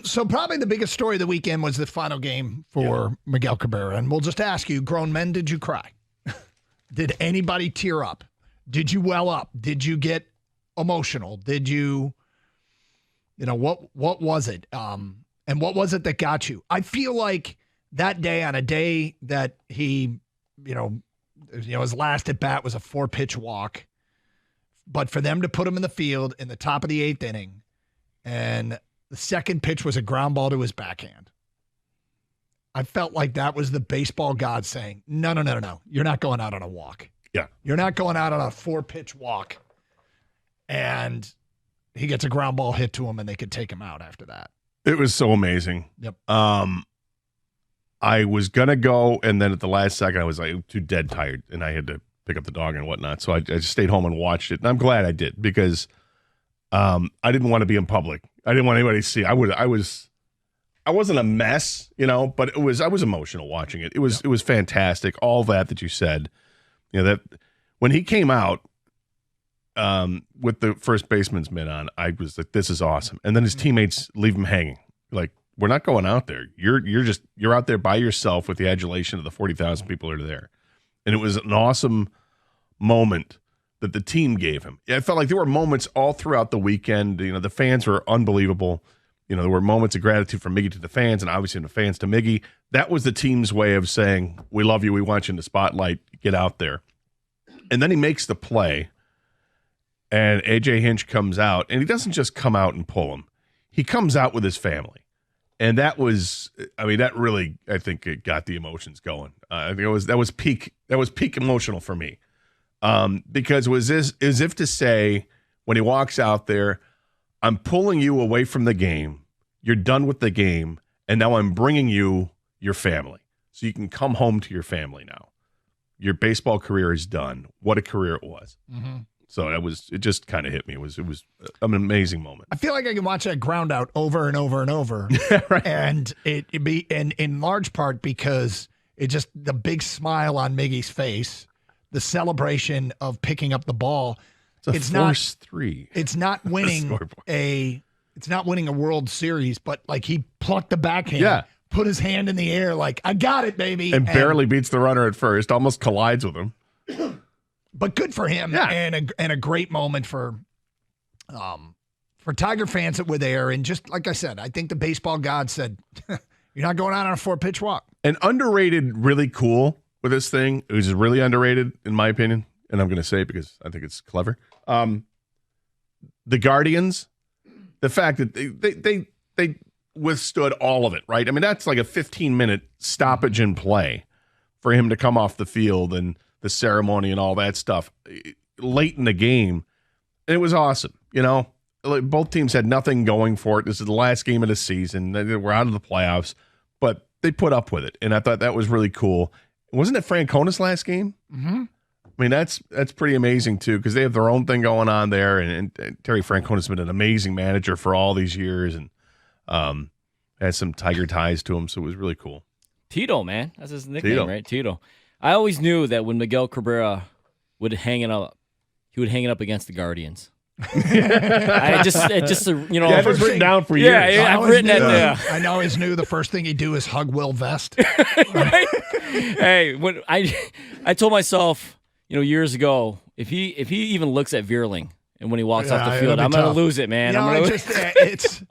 So probably the biggest story of the weekend was the final game for Miguel Cabrera. And we'll just ask you, grown men, did you cry? Did anybody tear up? Did you well up? Did you get emotional? Did you, what was it? And what was it that got you? I feel like that day, on a day that he, his last at bat was a 4-pitch walk, but for them to put him in the field in the top of the 8th inning, and the second pitch was a ground ball to his backhand, I felt like that was the baseball god saying, no, you're not going out on a walk. Yeah. You're not going out on a 4-pitch walk. And he gets a ground ball hit to him, and they could take him out after that. It was so amazing. Yep. I was going to go, and then at the last second, I was like too dead tired, and I had to pick up the dog and whatnot. So I just stayed home and watched it. And I'm glad I did, because I didn't want to be in public. I didn't want anybody to see. I wasn't a mess, but I was emotional watching it. It was fantastic. All that you said, that when he came out with the first baseman's mitt on, I was like, this is awesome. And then his teammates leave him hanging. Like, we're not going out there. You're out there by yourself with the adulation of the 40,000 people that are there. And it was an awesome moment that the team gave him. I felt like there were moments all throughout the weekend. The fans were unbelievable. There were moments of gratitude from Miggy to the fans, and obviously the fans to Miggy. That was the team's way of saying, we love you, we want you in the spotlight, get out there. And then he makes the play, and A.J. Hinch comes out, and he doesn't just come out and pull him. He comes out with his family. And that was, that really, I think, it got the emotions going. I think that was peak emotional for me, because it was as if to say, when he walks out there, I'm pulling you away from the game. You're done with the game, and now I'm bringing you your family, so you can come home to your family now. Your baseball career is done. What a career it was. Mm-hmm. So it just kind of hit me. It was an amazing moment. I feel like I can watch that ground out over and over and over. Right. And it be in large part because it just, the big smile on Miggy's face, the celebration of picking up the ball. It's force 3. It's not winning a World Series, but like, he plucked the backhand, put his hand in the air like, I got it, baby. And barely beats the runner at first, almost collides with him. But good for him, and a great moment for Tiger fans that were there. And just like I said, I think the baseball god said, you're not going out on a 4-pitch walk. And underrated, really cool with this thing. It was really underrated, in my opinion. And I'm going to say it because I think it's clever. The Guardians, the fact that they withstood all of it, right? That's like a 15-minute stoppage in play for him to come off the field, and the ceremony and all that stuff late in the game. And it was awesome. Both teams had nothing going for it. This is the last game of the season. We're out of the playoffs, but they put up with it. And I thought that was really cool. Wasn't it Francona's last game? Mm-hmm. That's pretty amazing too, because they have their own thing going on there. And Terry Francona's been an amazing manager for all these years, and has some Tiger ties to him. So it was really cool. Tito, man. That's his nickname, right? Tito. I always knew that when Miguel Cabrera would hang it up, he would hang it up against the Guardians. It was written down for years. Yeah, I've written that down. I always knew the first thing he'd do is hug Will Vest. Right? Hey, when I told myself, years ago, if he even looks at Veerling and when he walks off the field, I'm going to lose it, man. It's